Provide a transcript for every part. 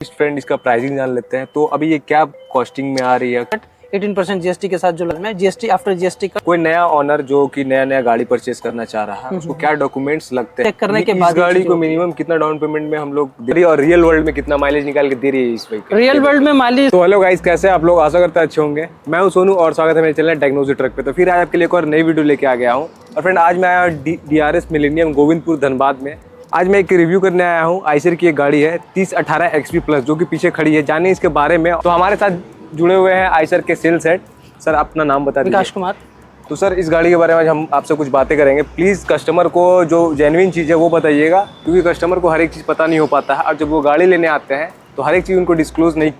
Friend इसका pricing जान लेते हैं। तो अभी ये क्या कॉस्टिंग में आ रही है? 18% जीएसटी के साथ जो लगना है, जीएसटी आफ्टर जीएसटी का। कोई नया ओनर जो कि नया गाड़ी परचेस करना चाह रहा है, उसको क्या डॉक्यूमेंट्स लगते हैं? चेक करने के इस बाद गाड़ी को मिनिमम कितना डाउन पेमेंट में हम लोग दे रही है और रियल वर्ल्ड में कितना माइलेज निकाल के दे रही है इस व्हीकल? रियल वर्ल्ड में माइलेज। तो हेलो गाइस, कैसे आप लोग? आशा करते हैं अच्छे होंगे। मैं हूं सोनू और स्वागत है मेरे चैनल टेक्नोलॉजी ट्रक पे। तो फिर आज आपके लिए एक और नई वीडियो लेके आ गया हूँ। और फ्रेंड आज मैं आया DRS मिलेनियम गोविंदपुर धनबाद में। आज मैं एक रिव्यू करने आया हूँ। आइशर की एक गाड़ी है 3018 XP प्लस जो कि पीछे खड़ी है। जाने इसके बारे में। तो हमारे साथ जुड़े हुए हैं आइशर के सेल्स हेड। सर अपना नाम बता दीजिए। विकास कुमार। तो सर इस गाड़ी के बारे में हम आपसे कुछ बातें करेंगे। प्लीज़ कस्टमर को जो जेन्युइन चीज़ है वो बताइएगा, क्योंकि कस्टमर को हर एक चीज़ पता नहीं हो पाता है और जब वो गाड़ी लेने आते हैं तो हर एक चीज़ उनको डिस्क्लोज नहीं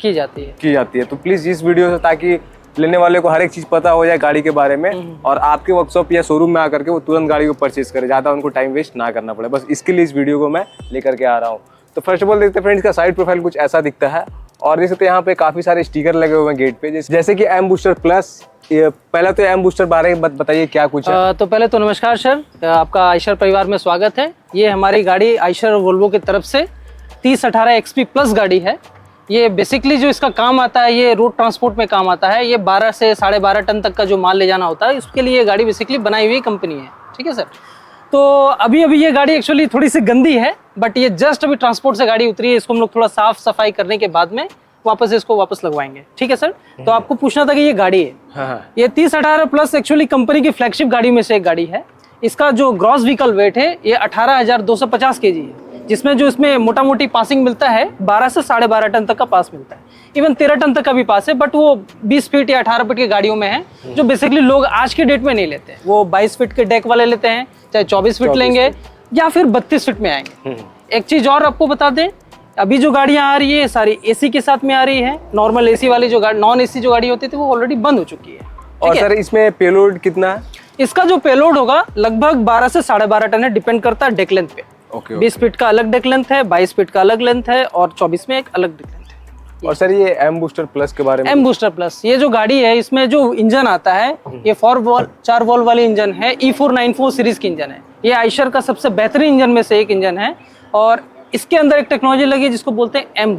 की जाती है। तो प्लीज़ इस वीडियो से, ताकि लेने वाले को हर एक चीज़ पता हो जाए गाड़ी के बारे में और आपके वर्कशॉप या शोरूम में आकर के वो तुरंत गाड़ी को परचेज करे, ज़्यादा उनको टाइम वेस्ट ना करना पड़े। बस इसके लिए इस वीडियो को मैं लेकर के आ रहा हूँ। तो फर्स्ट ऑफ ऑल देखते हैं फ्रेंड्स, का साइड प्रोफाइल कुछ ऐसा दिखता है और देख सकते हैं यहाँ पे काफ़ी सारे स्टिकर लगे हुए हैं गेट पे, जैसे कि एम बूस्टर प्लस। पहला तो एम बूस्टर बारे में बताइए क्या कुछ है? तो पहले तो नमस्कार सर, आपका आइशर परिवार में स्वागत है। ये हमारी गाड़ी आइशर और वोल्वो की तरफ से 3018 XP प्लस गाड़ी है। ये बेसिकली जो इसका काम आता है, ये रोड ट्रांसपोर्ट में काम आता है। ये 12 से 12.5 टन तक का जो माल ले जाना होता है, उसके लिए ये गाड़ी बेसिकली बनाई हुई कंपनी है। ठीक है सर। तो अभी ये गाड़ी एक्चुअली थोड़ी सी गंदी है, बट ये जस्ट अभी ट्रांसपोर्ट से गाड़ी उतरी है। इसको हम लोग थोड़ा साफ सफाई करने के बाद में इसको वापस लगवाएंगे। ठीक है सर। तो आपको पूछना था कि ये गाड़ी है। हाँ। ये 3018 प्लस एक्चुअली कंपनी की फ्लैगशिप गाड़ी में से एक गाड़ी है। इसका जो ग्रॉस व्हीकल वेट है ये 18,250 kg है, जिसमें जो इसमें मोटा मोटी पासिंग मिलता है 12 से 12.5 टन तक का पास मिलता है। इवन 13 टन तक का भी पास है, बट वो 20 फीट या 18 फीट की गाड़ियों में है, जो बेसिकली लोग आज के डेट में नहीं लेते हैं। वो 22 फीट के डेक वाले लेते हैं, चाहे 24 फीट लेंगे या फिर 32 फीट में आएंगे। एक चीज और आपको बता दें, अभी जो गाड़ियां आ रही है सारी AC के साथ में आ रही है। नॉर्मल AC वाली जो नॉन AC जो गाड़ी होती थी वो ऑलरेडी बंद हो चुकी है। और सर इसमें पेलोड कितना है? इसका जो पेलोड होगा लगभग 12 से 12.5 टन है, डिपेंड करता है डेक लेंथ पे। 20 फीट का अलग डेक लेंथ है, 22 फीट का अलग लेंथ है और 24 में एक अलग डेक लेंथ है। और सर ये एम बूस्टर प्लस के बारे में? एम बूस्टर प्लस ये जो गाड़ी है, इसमें जो इंजन आता है ये 4 वॉल्व वाली इंजन है। E494 सीरीज की इंजन है। ये आइशर का सबसे बेहतरीन इंजन में से एक इंजन है और इसके अंदर एक टेक्नोलॉजी लगी है जिसको बोलते हैं एम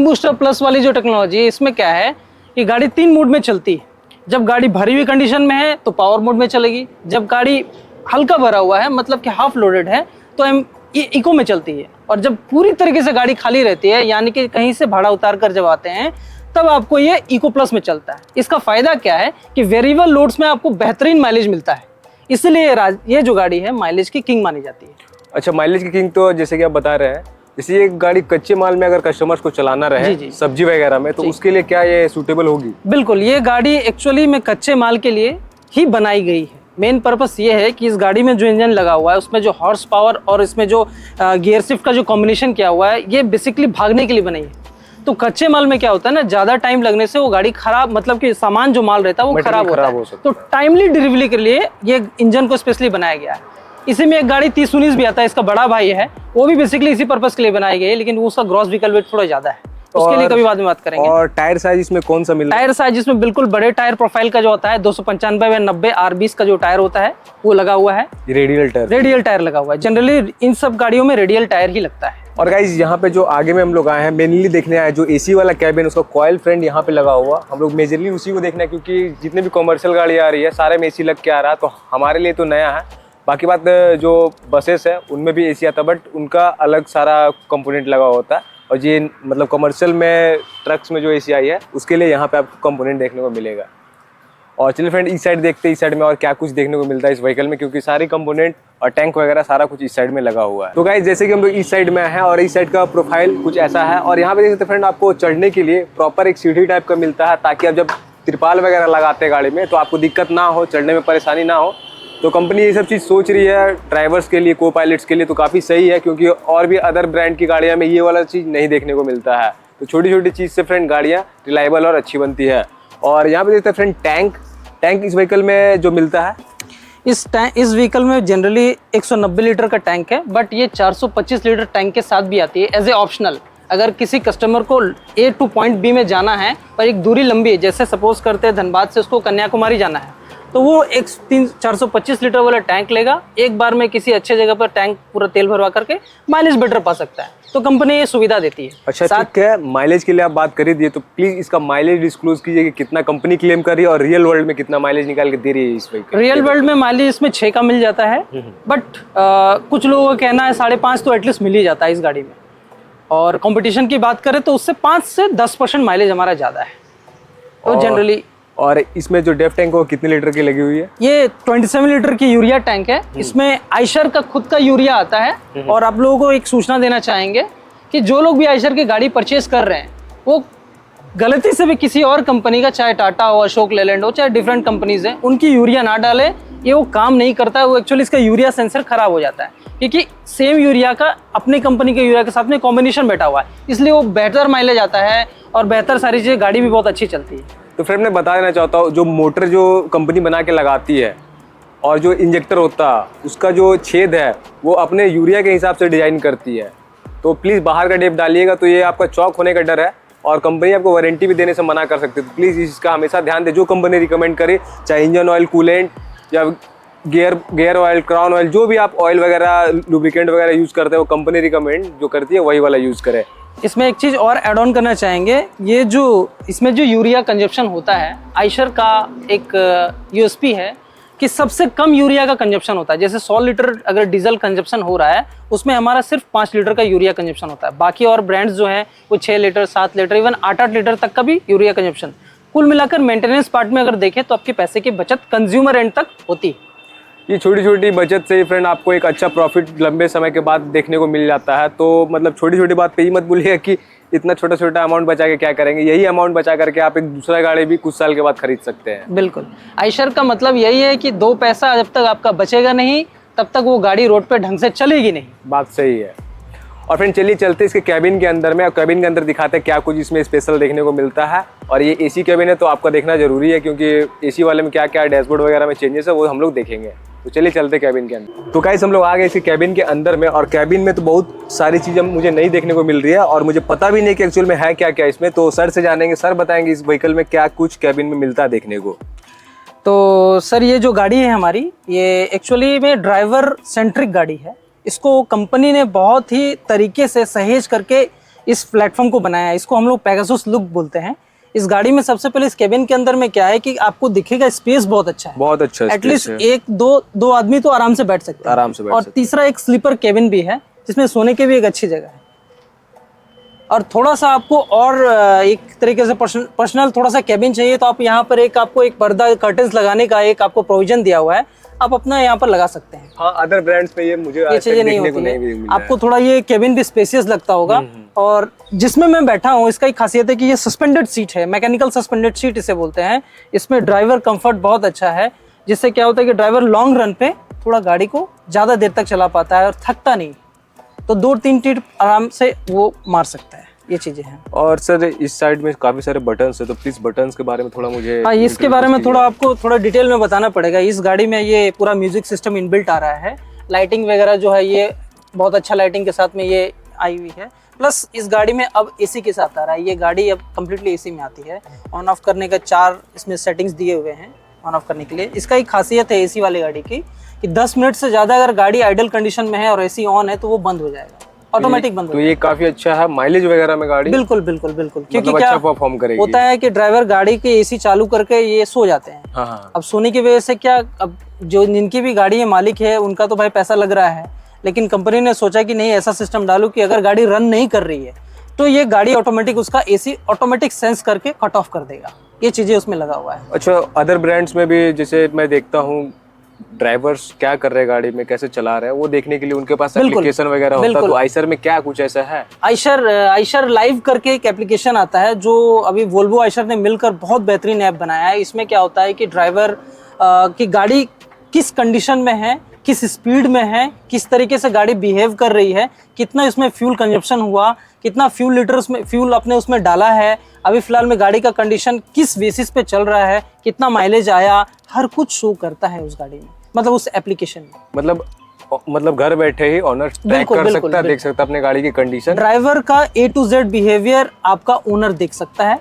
बूस्टर प्लस वाली जो टेक्नोलॉजी है, इसमें क्या है कि गाड़ी 3 मोड में चलती है। जब गाड़ी भरी हुई कंडीशन में है तो पावर मोड में चलेगी। जब गाड़ी हल्का भरा हुआ है, मतलब कि हाफ लोडेड है, तो इको में चलती है। और जब पूरी तरीके से गाड़ी खाली रहती है, यानी कि कहीं से भाड़ा उतार कर जब आते हैं, तब आपको ये इको प्लस में चलता है। इसका फायदा क्या है कि वेरिएबल लोड्स में आपको बेहतरीन माइलेज मिलता है, इसलिए ये जो गाड़ी है माइलेज की किंग मानी जाती है। अच्छा, माइलेज की किंग। तो जैसे कि आप बता रहे हैं, जैसे ये गाड़ी कच्चे माल में अगर कस्टमर्स को चलाना रहे, सब्जी वगैरह में, तो उसके लिए क्या ये सूटेबल होगी? बिल्कुल, ये गाड़ी एक्चुअली में कच्चे माल के लिए ही बनाई गई है। मेन पर्पस ये है कि इस गाड़ी में जो इंजन लगा हुआ है, उसमें जो हॉर्स पावर और इसमें जो गियर शिफ्ट का जो कॉम्बिनेशन किया हुआ है, ये बेसिकली भागने के लिए बनाई है। तो कच्चे माल में क्या होता है ना, ज्यादा टाइम लगने से वो गाड़ी खराब, मतलब कि सामान जो माल रहता है वो खराब होता है। तो टाइमली डिलीवरी के लिए ये इंजन को स्पेशली बनाया गया है। इसी में एक गाड़ी 3019 भी आता है, इसका बड़ा भाई है, वो भी बेसिकली इसी पर्पस के लिए बनाई गई है, लेकिन उसका ग्रॉस व्हीकल वेट थोड़ा ज्यादा है, उसके लिए कभी बाद में बात करेंगे। और टायर साइज इसमें कौन सा मिलता है? टायर साइज इसमें बिल्कुल बड़े टायर प्रोफाइल का जो होता है 295 या 90 R20 का जो टायर होता है वो लगा हुआ है। रेडियल टायर लगा हुआ है। जनरली इन सब गाड़ियों में रेडियल टायर ही लगता है। और गाइस यहाँ पे जो आगे में हम लोग आए हैं, मेनली देखने आए जो AC वाला कैबिन, उसका कॉइल फ्रेंड यहाँ पे लगा हुआ। हम लोग मेजरली उसी को देखना है, क्योंकि जितने भी कॉमर्शियल गाड़ी आ रही है सारे में AC लग के आ रहा है, तो हमारे लिए तो नया है। बाकी बात जो बसेस है उनमें भी AC आता है, बट उनका अलग सारा कंपोनेंट लगा होता है। और ये मतलब कमर्शियल में ट्रक्स में जो AC आई है उसके लिए यहाँ पे आपको कंपोनेंट देखने को मिलेगा। और चलिए फ्रेंड इस साइड देखते हैं, इस साइड में और क्या कुछ देखने को मिलता है इस व्हीकल में, क्योंकि सारे कंपोनेंट और टैंक वगैरह सारा कुछ इस साइड में लगा हुआ है। तो गाइस जैसे कि हम लोग इस साइड में हैं और इस साइड का प्रोफाइल कुछ ऐसा है। और यहाँ पे देख सकते हैं फ्रेंड, आपको चढ़ने के लिए प्रॉपर एक सीढ़ी टाइप का मिलता है, ताकि आप जब तिरपाल वगैरह लगाते हैं गाड़ी में तो आपको दिक्कत ना हो, चढ़ने में परेशानी ना हो। तो कंपनी ये सब चीज़ सोच रही है ड्राइवर्स के लिए, को पायलट्स के लिए, तो काफ़ी सही है, क्योंकि और भी अदर ब्रांड की गाड़ियाँ में ये वाला चीज़ नहीं देखने को मिलता है। तो छोटी छोटी चीज़ से फ्रेंड गाड़ियाँ रिलायबल और अच्छी बनती है। और यहाँ पे देखते हैं फ्रेंड टैंक इस व्हीकल में जो मिलता है, इस व्हीकल में जनरली 190 लीटर का टैंक है, बट ये 425 लीटर टैंक के साथ भी आती है एज ए ऑप्शनल। अगर किसी कस्टमर को A to point B में जाना है पर एक दूरी लंबी है, जैसे सपोज करते हैं धनबाद से उसको कन्याकुमारी जाना है, तो वो एक 425 लीटर वाला टैंक लेगा। एक बार में किसी अच्छे जगह पर टैंक पूरा तेल भरवा करके माइलेज बेटर पा सकता है। तो कंपनी ये सुविधा देती है। अच्छा ठीक है, माइलेज के लिए आप बात कर ही दिए तो प्लीज इसका माइलेज डिस्क्लोज कीजिए कि कितना कंपनी क्लेम कर रही है और रियल वर्ल्ड में कितना माइलेज निकाल के दे रही है इस व्हीकल। रियल वर्ल्ड में माइलेज इसमें 6 का मिल जाता है, बट कुछ लोगों का कहना है 5.5 तो एटलीस्ट मिल ही जाता है इस गाड़ी में। और कंपटीशन की बात करें तो उससे 5 से 10% माइलेज हमारा ज़्यादा है तो जनरली। और इसमें जो डेफ टैंक है वो कितने लीटर की लगी हुई है? ये 27 लीटर की यूरिया टैंक है। इसमें आयशर का खुद का यूरिया आता है। और आप लोगों को एक सूचना देना चाहेंगे कि जो लोग भी आयशर की गाड़ी परचेज कर रहे हैं वो गलती से भी किसी और कंपनी का, चाहे टाटा हो, अशोक लेलैंड हो, चाहे डिफरेंट कंपनीज हैं, उनकी यूरिया ना डालें। ये वो काम नहीं करता है। वो एक्चुअली इसका यूरिया सेंसर खराब हो जाता है क्योंकि सेम यूरिया का अपनी कंपनी के यूरिया के साथ में कॉम्बिनेशन बैठा हुआ है, इसलिए वो बेहतर माइलेज आता है और बेहतर सारी चीज़ें, गाड़ी भी बहुत अच्छी चलती है। तो फ्रेंड मैं बता देना चाहता हूँ, जो मोटर जो कंपनी बना के लगाती है और जो इंजेक्टर होता है उसका जो छेद है वो अपने यूरिया के हिसाब से डिजाइन करती है। तो प्लीज़ बाहर का डेप डालिएगा तो ये आपका चौक होने का डर है और कंपनी आपको वारंटी भी देने से मना कर सकती है। तो प्लीज़ इसका हमेशा ध्यान दें, जो कंपनी रिकमेंड करे, चाहे इंजन ऑयल, कूलेंट या गियर ऑयल, क्राउन ऑयल, जो भी आप ऑयल वगैरह, लुब्रिकेंट वगैरह यूज़ करते हैं वो कंपनी रिकमेंड जो करती है वही वाला यूज़ करें। इसमें एक चीज़ और ऐड ऑन करना चाहेंगे, ये जो इसमें जो यूरिया कंजप्शन होता है, आयशर का एक यूएसपी है कि सबसे कम यूरिया का कंजप्शन होता है। जैसे 100 लीटर अगर डीजल कंजप्शन हो रहा है उसमें हमारा सिर्फ 5 लीटर का यूरिया कंजप्शन होता है। बाकी और ब्रांड्स जो हैं वो 6 लीटर, 7 लीटर, इवन 8-8 लीटर तक का भी यूरिया कंजप्शन। कुल मिलाकर मेंटेनेंस पार्ट में अगर देखें तो आपके पैसे की बचत कंज्यूमर एंड तक होती है। ये छोटी छोटी बचत से फ्रेंड आपको एक अच्छा प्रॉफिट लंबे समय के बाद देखने को मिल जाता है। तो मतलब छोटी छोटी बात पे ही मत भूलिए कि इतना छोटा छोटा अमाउंट बचा के क्या करेंगे। यही अमाउंट बचा करके आप एक दूसरा गाड़ी भी कुछ साल के बाद खरीद सकते हैं। बिल्कुल, आयशर का मतलब यही है कि 2 पैसा जब तक आपका बचेगा नहीं तब तक वो गाड़ी रोड पे ढंग से चलेगी नहीं। बात सही है। और फ्रेंड चलिए चलते इसके कैबिन के अंदर में, और कैबिन के अंदर दिखाते हैं क्या कुछ इसमें स्पेशल देखने को मिलता है। और ये एसी कैबिन है तो आपका देखना जरूरी है क्योंकि एसी वाले में क्या क्या डैशबोर्ड वगैरह में चेंजेस है वो हम लोग देखेंगे। तो चलिए चलते कैबिन के अंदर। तो गाइस हम लोग आ गए इसके कैबिन के अंदर में, और कैबिन में तो बहुत सारी चीज़ें मुझे नई देखने को मिल रही है और मुझे पता भी नहीं कि एक्चुअल में है क्या क्या इसमें। तो सर से जानेंगे, सर बताएंगे इस व्हीकल में क्या कुछ कैबिन में मिलता है देखने को। तो सर ये जो गाड़ी है हमारी, ये एक्चुअली में ड्राइवर सेंट्रिक गाड़ी है। इसको कंपनी ने बहुत ही तरीके से सहेज करके इस प्लेटफॉर्म को बनाया है। इसको हम लोग पेगासस लुक बोलते हैं। इस गाड़ी में सबसे पहले इस केबिन के अंदर में क्या है कि आपको दिखेगा स्पेस बहुत अच्छा है, बहुत अच्छा है। एटलीस्ट 1-2 आदमी तो आराम से बैठ सकते हैं, आराम से बैठ और सकते हैं। तीसरा एक स्लीपर केबिन भी है जिसमें सोने की भी एक अच्छी जगह है। और थोड़ा सा आपको और एक तरीके से पर्सनल थोड़ा सा केबिन चाहिए तो आप यहाँ पर आपको एक पर्दा, कर्टन्स लगाने का एक आपको प्रोविजन दिया हुआ है, आप अपना यहाँ पर लगा सकते हैं। हाँ, अदर ब्रांड्स में ये मुझे ये चीजें नहीं होती है। आपको थोड़ा ये केबिन भी स्पेसियस लगता होगा। और जिसमें मैं बैठा हूँ इसका एक खासियत है कि ये सस्पेंडेड सीट है, मैकेनिकल सस्पेंडेड सीट इसे बोलते हैं। इसमें ड्राइवर कंफर्ट बहुत अच्छा है, जिससे क्या होता है कि ड्राइवर लॉन्ग रन पे थोड़ा गाड़ी को ज़्यादा देर तक चला पाता है और थकता नहीं। तो 2-3 टिप आराम से वो मार सकता है। ये चीजें हैं। और सर इस साइड में काफी सारे बटन्स है, तो प्लीज बटन्स के बारे में थोड़ा मुझे। हाँ, इसके बारे में थोड़ा आपको थोड़ा डिटेल में बताना पड़ेगा। इस गाड़ी में ये पूरा म्यूजिक सिस्टम इनबिल्ट आ रहा है। लाइटिंग वगैरह जो है ये बहुत अच्छा लाइटिंग के साथ में ये आई हुई है। प्लस इस गाड़ी में अब एसी के साथ आ रहा है। ये गाड़ी अब कम्प्लीटली एसी में आती है। ऑन ऑफ करने का 4 इसमें सेटिंग्स दिए हुए हैं ऑन ऑफ करने के लिए। इसका एक खासियत है एसी वाली गाड़ी की कि 10 मिनट से ज़्यादा अगर गाड़ी आइडल कंडीशन में है और एसी ऑन है तो वो बंद हो जाएगा, ऑटोमेटिक बंद हो जाएगा। तो ये काफी अच्छा है माइलेज वगैरह में गाड़ी। बिल्कुल बिल्कुल बिल्कुल, क्योंकि मतलब क्या अच्छा परफॉर्म करेगी। होता है कि ड्राइवर गाड़ी के एसी चालू करके ये सो जाते हैं। हाँ। अब सोने की वजह से क्या, अब जो जिनकी भी गाड़ी है मालिक है उनका तो भाई पैसा लग रहा है, लेकिन कंपनी ने सोचा कि नहीं ऐसा सिस्टम डालू कि अगर गाड़ी रन नहीं कर रही है तो ये गाड़ी ऑटोमेटिक उसका एसी ऑटोमेटिक सेंस करके कट ऑफ कर देगा। ये चीजें उसमें लगा हुआ है। अच्छा, अदर ब्रांड्स में भी जैसे मैं देखता हूँ ड्राइवर्स क्या कर रहे हैं गाड़ी में, कैसे चला रहे हैं, वो देखने के लिए उनके पास एप्लीकेशन वगैरह होता है। तो आयशर में क्या कुछ ऐसा है? आयशर लाइव करके एक एप्लीकेशन आता है जो अभी वोल्वो आयशर ने मिलकर बहुत बेहतरीन ऐप बनाया है। इसमें क्या होता है कि ड्राइवर की गाड़ी किस कंडीशन में है, किस स्पीड में है, किस तरीके से गाड़ी बिहेव कर रही है, कितना इसमें फ्यूल कंजप्शन हुआ, कितना फ्यूल लीटर उसमें फ्यूल आपने उसमें डाला है, अभी फिलहाल में गाड़ी का कंडीशन किस बेसिस पे चल रहा है, कितना माइलेज आया, हर कुछ शो करता है उस गाड़ी में, मतलब उस एप्लीकेशन में। मतलब घर बैठे ही ओनर ट्रैक कर सकता है, देख सकता है अपने गाड़ी की कंडीशन। ड्राइवर का A to Z बिहेवियर आपका ओनर देख सकता है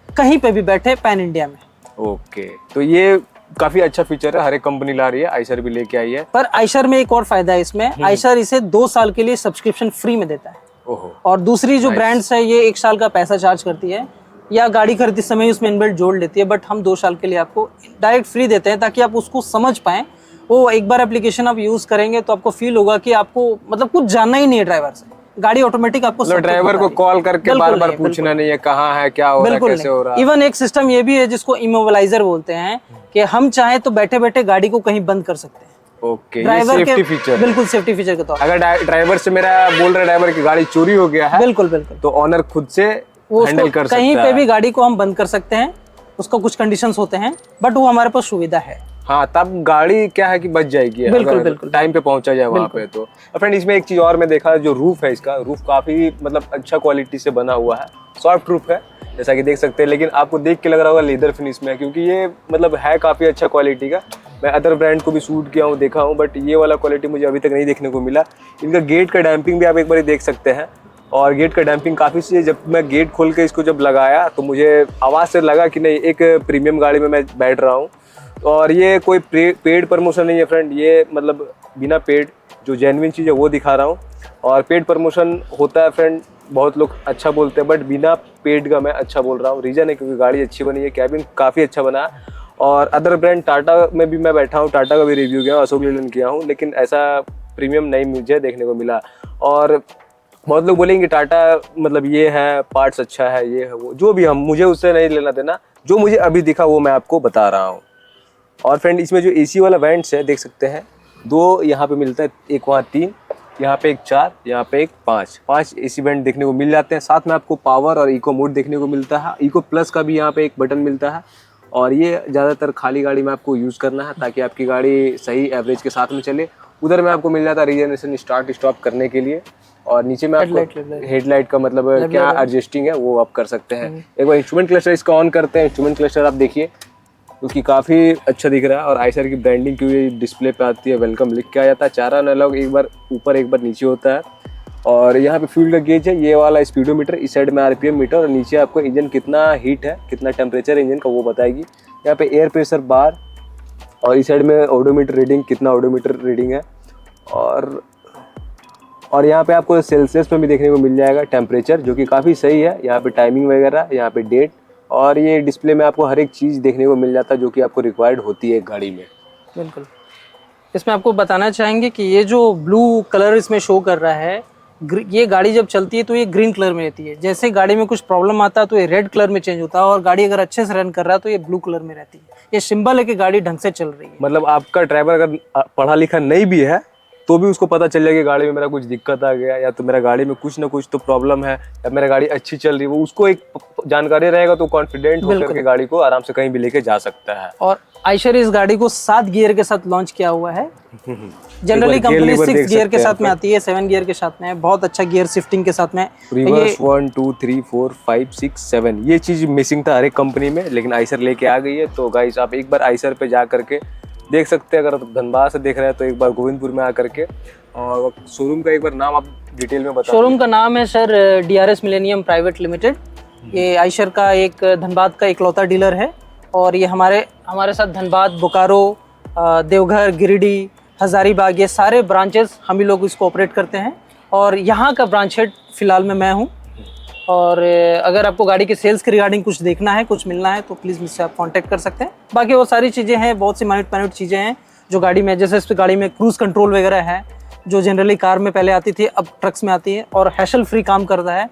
कहीं पे भी बैठे पैन इंडिया में। ओके, तो ये काफी अच्छा फीचर है, हर एक कंपनी ला रही है, आयशर भी लेके आई है। पर आयशर में एक और फायदा है इसमें, आयशर इसे 2 साल के लिए सब्सक्रिप्शन फ्री में देता है। ओहो। और दूसरी जो ब्रांड्स है ये 1 साल का पैसा चार्ज करती है, या गाड़ी खरीदते समय उसमें इनबिल्ट जोड़ लेती है, बट हम 2 साल के लिए आपको डायरेक्ट फ्री देते हैं ताकि आप उसको समझ पाएं। वो एक बार एप्लीकेशन आप यूज करेंगे तो आपको फील होगा कि आपको मतलब कुछ जानना ही नहीं है ड्राइवर से, गाड़ी ऑटोमेटिक आपको सब ड्राइवर कुछ को बता कॉल करके बिल्कुल बार बार नहीं, पूछना नहीं है कहाँ है, क्या हो रहा है, बिल्कुल कैसे हो रहा है। इवन एक सिस्टम ये भी है जिसको इमोबिलाइजर बोलते हैं, कि हम चाहें तो बैठे बैठे गाड़ी को कहीं बंद कर सकते हैं। ओके, ये ड्राइवर सेफ्टी के फीचर। बिल्कुल सेफ्टी फीचर के तौर अगर ड्राइवर से मेरा बोल रहा है ड्राइवर की गाड़ी चोरी हो गया है, बिल्कुल बिल्कुल तो ऑनर खुद से वो हैंडल कर सकता है। कहीं पे भी गाड़ी को हम बंद कर सकते हैं, उसका कुछ कंडीशंस होते हैं, बट वो हमारे पास सुविधा है। हाँ, तब गाड़ी क्या है कि बच जाएगी बिल्कुल, अगर बिल्कुल। टाइम पे पहुंचा जाए वहाँ पे। तो फ्रेंड इसमें एक चीज और मैं देखा, जो रूफ है इसका, रूफ काफी मतलब अच्छा क्वालिटी से बना हुआ है, सॉफ्ट रूफ है जैसा कि देख सकते हैं, लेकिन आपको देख के लग रहा होगा लेदर फिनिश में है, क्योंकि ये मतलब है काफी अच्छा क्वालिटी का। मैं अदर ब्रांड को भी शूट किया हूँ, देखा हूँ, बट ये वाला क्वालिटी मुझे अभी तक नहीं देखने को मिला। इनका गेट का डैम्पिंग भी आप एक बार देख सकते हैं, और गेट का डैम्पिंग काफ़ी सी है। जब मैं गेट खोल के इसको जब लगाया तो मुझे आवाज़ से लगा कि नहीं, एक प्रीमियम गाड़ी में मैं बैठ रहा हूँ। और ये कोई पेड प्रमोशन नहीं है फ्रेंड, ये मतलब बिना पेड जो जेन्युइन चीज़ है वो दिखा रहा हूँ। और पेड प्रमोशन होता है फ्रेंड, बहुत लोग अच्छा बोलते हैं, बट बिना पेड का मैं अच्छा बोल रहा हूँ। रीज़न है क्योंकि गाड़ी अच्छी बनी है, कैबिन काफ़ी अच्छा बना है। और अदर ब्रांड टाटा में भी मैं बैठा हूँ, टाटा का भी रिव्यू किया हूँ, अशोक लेलैंड किया हूँ, लेकिन ऐसा प्रीमियम नहीं मुझे देखने को मिला। और बहुत लोग बोलेंगे टाटा मतलब ये है, पार्ट्स अच्छा है, ये है वो, जो भी हम, मुझे उससे नहीं लेना देना, जो मुझे अभी दिखा वो मैं आपको बता रहा हूँ। और फ्रेंड इसमें जो एसी वाला वेंट्स है देख सकते हैं, 2 यहाँ पे मिलता है, एक वहाँ 3, यहाँ पे एक 4, यहाँ पे एक 5 एसी वेंट देखने को मिल जाते हैं। साथ में आपको पावर और इको मोड देखने को मिलता है, इको प्लस का भी यहाँ पे एक बटन मिलता है। और ये ज़्यादातर खाली गाड़ी में आपको यूज़ करना है ताकि आपकी गाड़ी सही एवरेज के साथ में चले। उधर में आपको मिल जाता है रीजनरेशन स्टार्ट स्टॉप करने के लिए, और नीचे में आपको हेडलाइट का मतलब क्या एडजस्टिंग है वो आप कर सकते हैं। एक बार इंस्ट्रूमेंट क्लस्टर इसका ऑन करते हैं, इंस्ट्रूमेंट क्लस्टर आप देखिए क्योंकि काफ़ी अच्छा दिख रहा है। और आइसर की ब्रांडिंग क्योंकि डिस्प्ले पे आती है, वेलकम लिख के आ जाता है। 4 एनालॉग, एक बार ऊपर एक बार नीचे होता है। और यहाँ पे फ्यूल का गेज है, ये वाला स्पीडोमीटर, इस साइड में आरपीएम मीटर, और नीचे आपको इंजन कितना हीट है, कितना टेम्परेचर इंजन का वो बताएगी। यहाँ पे एयर प्रेशर बार, और इस साइड में ओडोमीटर रीडिंग, कितना ओडोमीटर रीडिंग है। और यहाँ पे आपको सेल्सियस में भी देखने को मिल जाएगा टेम्परेचर, जो कि काफ़ी सही है। यहाँ पे टाइमिंग वगैरह, यहाँ पे डेट, और ये डिस्प्ले में आपको हर एक चीज़ देखने को मिल जाता है जो कि आपको रिक्वायर्ड होती है एक गाड़ी में। बिल्कुल। इसमें आपको बताना चाहेंगे कि ये जो ब्लू कलर इसमें शो कर रहा है, ये गाड़ी जब चलती है तो ये ग्रीन कलर में रहती है। जैसे गाड़ी में कुछ प्रॉब्लम आता है तो ये रेड कलर में चेंज होता है, और गाड़ी अगर अच्छे से रन कर रहा है तो ये ब्लू कलर में रहती है। ये सिंबल है कि गाड़ी ढंग से चल रही है। मतलब आपका ड्राइवर अगर पढ़ा लिखा नहीं भी है तो भी उसको पता चल जाएगा कि गाड़ी में मेरा कुछ दिक्कत आ गया, या तो मेरा गाड़ी में कुछ ना कुछ तो प्रॉब्लम है, या मेरा गाड़ी अच्छी चल रही है, वो उसको एक जानकारी रहेगा तो कॉन्फिडेंट होकर के गाड़ी को आराम से कहीं भी लेके जा सकता है। और आइशर इस गाड़ी को 7 गियर के साथ लॉन्च किया हुआ है। जनरली कंपनी 6 गियर के साथ में आती है, 7 गियर के साथ में है। बहुत अच्छा गियर शिफ्टिंग के साथ में। रिवर्स 1 2 3 4 5 6 7, ये चीज मिसिंग था हर एक कंपनी में, लेकिन आइसर लेके आ गई है। तो गाइस आप एक बार आइसर पे जा करके देख सकते हैं। अगर धनबाद से देख रहे हैं तो एक बार गोविंदपुर में आकर के, और शोरूम का एक बार नाम आप डिटेल में बताओ। शोरूम का नाम है sir DRS millennium private limited. ये आइशर का एक धनबाद का इकलौता डीलर है, और ये हमारे साथ धनबाद, बोकारो, देवघर, गिरिडीह, हजारीबाग, ये सारे ब्रांचेस हम ही लोग इसको ऑपरेट करते हैं। और यहाँ का ब्रांच हेड फिलहाल में मैं हूँ। और अगर आपको गाड़ी के सेल्स के रिगार्डिंग कुछ देखना है, कुछ मिलना है, तो प्लीज़ मुझसे आप कांटेक्ट कर सकते हैं। बाकी वो सारी चीज़ें हैं, बहुत सी माइन्यूट चीज़ें हैं जो गाड़ी में, जैसे इस गाड़ी में क्रूज़ कंट्रोल वगैरह है, जो जनरली कार में पहले आती थी अब ट्रक्स में आती है, और हैशल फ्री काम करता है।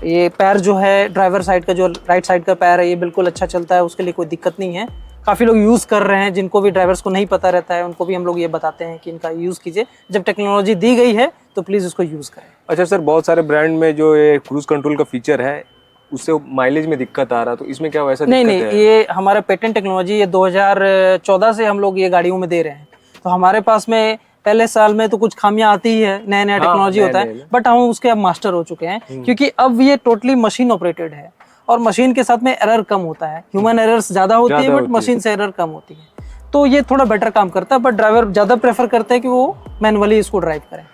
ये पैर जो है ड्राइवर साइड का, जो राइट साइड का पैर है, ये बिल्कुल अच्छा चलता है, उसके लिए कोई दिक्कत नहीं है। काफ़ी लोग यूज़ कर रहे हैं, जिनको भी ड्राइवर्स को नहीं पता रहता है उनको भी हम लोग ये बताते हैं कि इनका यूज़ कीजिए। जब टेक्नोलॉजी दी गई है तो प्लीज़ उसको यूज़ करें। अच्छा सर, बहुत सारे ब्रांड में जो ये क्रूज कंट्रोल का फीचर है उससे माइलेज में दिक्कत आ रहा है, तो इसमें क्या वैसा नहीं दिक्कत है? ये हमारा पेटेंट टेक्नोलॉजी, ये 2014 से हम लोग ये गाड़ियों में दे रहे हैं। तो हमारे पास में पहले साल में तो कुछ खामियां आती ही है, नया टेक्नोलॉजी होता है, बट हम उसके अब मास्टर हो चुके हैं, क्योंकि अब ये टोटली मशीन ऑपरेटेड है, और मशीन के साथ में एरर कम होता है। ह्यूमन एरर्स ज़्यादा होती है, बट मशीन से एरर कम होती है। तो ये थोड़ा बेटर काम करता है, बट ड्राइवर ज़्यादा प्रेफर करते हैं कि वो मैनुअली इसको ड्राइव करें।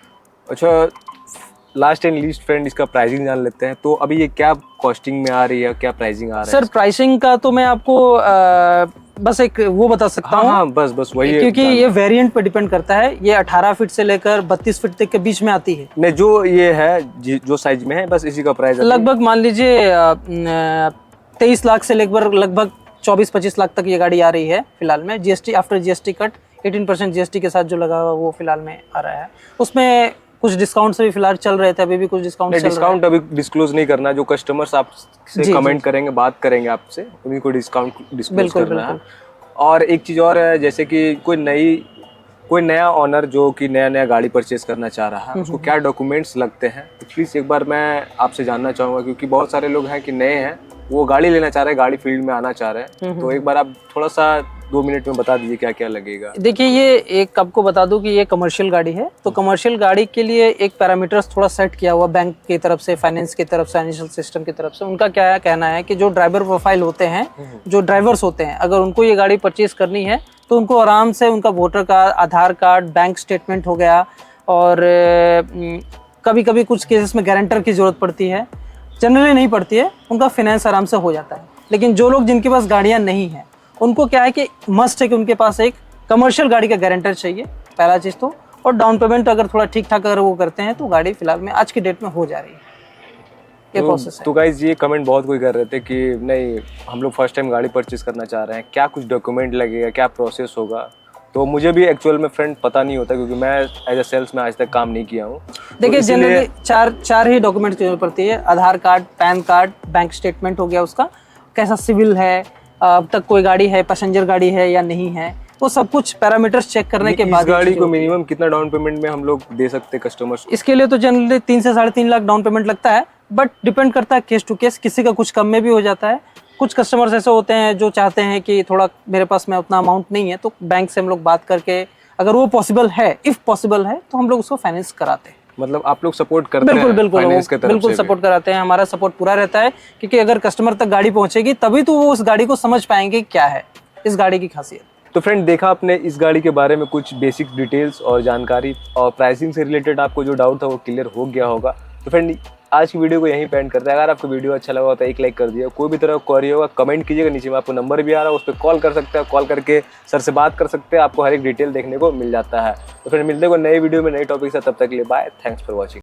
अच्छा, लास्ट एंड लीस्ट फ्रेंड, इसका प्राइसिंग जान लेते हैं। तो अभी ये क्या कॉस्टिंग में आ रही है, क्या प्राइसिंग आ रहा है? सर प्राइसिंग का तो मैं आपको बस एक वो बता सकता हाँ हूँ, हाँ, बस वही है। क्योंकि ये वेरिएंट पे डिपेंड करता है। ये 18 फीट से लेकर 32 फीट तक के बीच में आती है। नहीं, जो ये है जो साइज में है बस इसी का प्राइस है। लगभग मान लीजिए 23 लाख से लेकर लगभग 24-25 लाख तक ये गाड़ी आ रही है फिलहाल में। GST after GST cut 18% GST के साथ जो लगा हुआ वो फिलहाल में आ रहा है। उसमें कुछ डिस्काउंट भी फिलहाल चल रहे थे, अभी भी कुछ डिस्काउंट चल रहा है। डिस्काउंट अभी डिस्क्लोज नहीं करना, जो कस्टमर्स आपसे कमेंट करेंगे, बात करेंगे आपसे, उन्हीं को डिस्काउंट डिस्क्लोज करना है। और एक चीज़ और है, जैसे कि कोई नया ऑनर जो कि नया गाड़ी परचेज करना चाह रहा है, उसको क्या डॉक्यूमेंट्स लगते हैं, तो प्लीज़ एक बार मैं आपसे जानना चाहूँगा, क्योंकि बहुत सारे लोग हैं कि नए हैं, वो गाड़ी लेना चाह रहे हैं, गाड़ी फील्ड में आना चाह रहे हैं। तो एक बार आप थोड़ा सा 2 मिनट में बता दीजिए क्या क्या लगेगा। देखिए, ये एक आपको बता दूं कि ये कमर्शियल गाड़ी है, तो कमर्शियल गाड़ी के लिए एक पैरामीटर्स थोड़ा सेट किया हुआ बैंक की तरफ से, फाइनेंस की तरफ से, फाइनेंशियल सिस्टम की तरफ से। उनका क्या कहना है कि जो ड्राइवर प्रोफाइल होते हैं, जो ड्राइवर्स होते हैं, अगर उनको ये गाड़ी परचेज करनी है तो उनको आराम से उनका वोटर कार्ड, आधार कार्ड, बैंक स्टेटमेंट हो गया, और कभी कभी कुछ केसेस में गारंटर की जरूरत पड़ती है, जनरली नहीं पड़ती है, उनका फाइनेंस आराम से हो जाता है। लेकिन जो लोग जिनके पास गाड़ियाँ नहीं हैं, उनको क्या है कि मस्ट है कि उनके पास एक कमर्शियल गाड़ी का गारंटर चाहिए, पहला चीज़ तो। और डाउन पेमेंट अगर थोड़ा ठीक ठाक अगर वो करते हैं तो गाड़ी फिलहाल में आज की डेट में हो जा रही है। ये प्रोसेस है। तो गाइज, ये कमेंट बहुत कोई कर रहे थे कि नहीं, हम लोग फर्स्ट टाइम गाड़ी परचेज करना चाह रहे हैं, क्या कुछ डॉक्यूमेंट लगेगा, क्या प्रोसेस होगा। तो मुझे भी एक्चुअल में फ्रेंड पता नहीं होता, क्योंकि मैं एज ए सेल्स में आज तक काम नहीं किया हूँ। देखिए, जनरली चार ही डॉक्यूमेंट की जरूरत पड़ती है। Aadhaar card, PAN card, bank statement हो गया उसका, कैसा सिविल है, अब तक कोई गाड़ी है, पैसेंजर गाड़ी है या नहीं है, वो सब कुछ पैरामीटर्स चेक करने के बाद। इस गाड़ी को मिनिमम कितना डाउन पेमेंट में हम लोग दे सकते हैं कस्टमर्स? इसके लिए तो जनरली 3 से 3.5 लाख डाउन पेमेंट लगता है, बट डिपेंड करता है केस टू केस। किसी का कुछ कम में भी हो जाता है। कुछ कस्टमर्स ऐसे होते हैं जो चाहते हैं कि थोड़ा मेरे पास में उतना अमाउंट नहीं है, तो बैंक से हम लोग बात करके, अगर वो पॉसिबल है, इफ पॉसिबल है, तो हम लोग उसको फाइनेंस कराते हैं। मतलब आप लोग सपोर्ट करते हैं? बिल्कुल सपोर्ट कराते हैं। हमारा सपोर्ट पूरा रहता है, क्योंकि अगर कस्टमर तक गाड़ी पहुंचेगी तभी तो वो उस गाड़ी को समझ पाएंगे क्या है इस गाड़ी की खासियत। तो फ्रेंड, देखा आपने इस गाड़ी के बारे में कुछ बेसिक डिटेल्स और जानकारी, और प्राइसिंग से रिलेटेड आपको जो डाउट था वो क्लियर हो गया होगा। तो फ्रेंड, आज की वीडियो को यहीं पे एंड करते हैं। अगर आपको वीडियो अच्छा लगा तो एक लाइक कर दिया। कोई भी तरह का क्वेरी होगा कमेंट कीजिएगा, नीचे में आपको नंबर भी आ रहा है, उस पर कॉल कर सकते हैं। कॉल करके सर से बात कर सकते हैं, आपको हर एक डिटेल देखने को मिल जाता है। तो फिर मिलते हैं नए वीडियो में नए टॉपिक से। तब तक के लिए बाय, थैंक्स फॉर वॉचिंग।